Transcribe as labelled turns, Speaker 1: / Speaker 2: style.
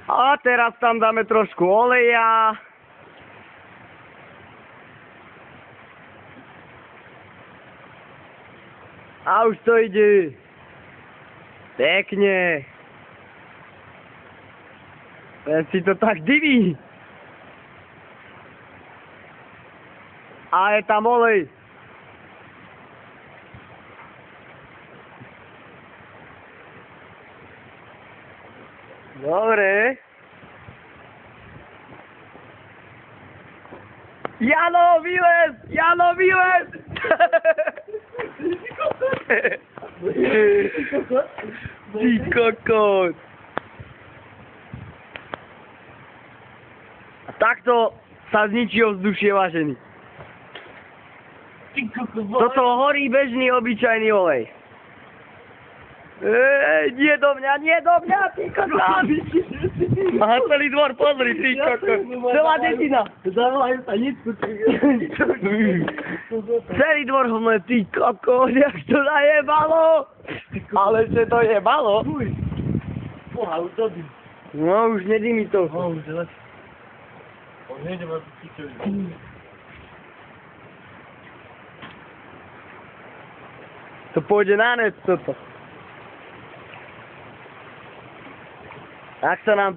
Speaker 1: A teraz tam dáme trošku oleja. A už to ide. Pekne. Len si to tak diví. A je tam olej. Dobre. Jano, vylez! Jano, vylez! Ty kokos. A takto sa zničí ovzdušie, vážený. Toto horí bežný, obyčajný olej. Nie do mňa, ty kokos! Aha, celý dvor, pozri, ty kokos. Celá dedina.
Speaker 2: Zavolajú sa nitku.
Speaker 1: Celý dvor ho mne, ty kokos, jak to najebalo. Ale že to jebalo.
Speaker 2: Boha, už to dým.
Speaker 1: No, už nedými to.
Speaker 2: No, už je lepšie. On nejde ma tu pičovi.
Speaker 1: To pôjde na net, toto. Ak sa nám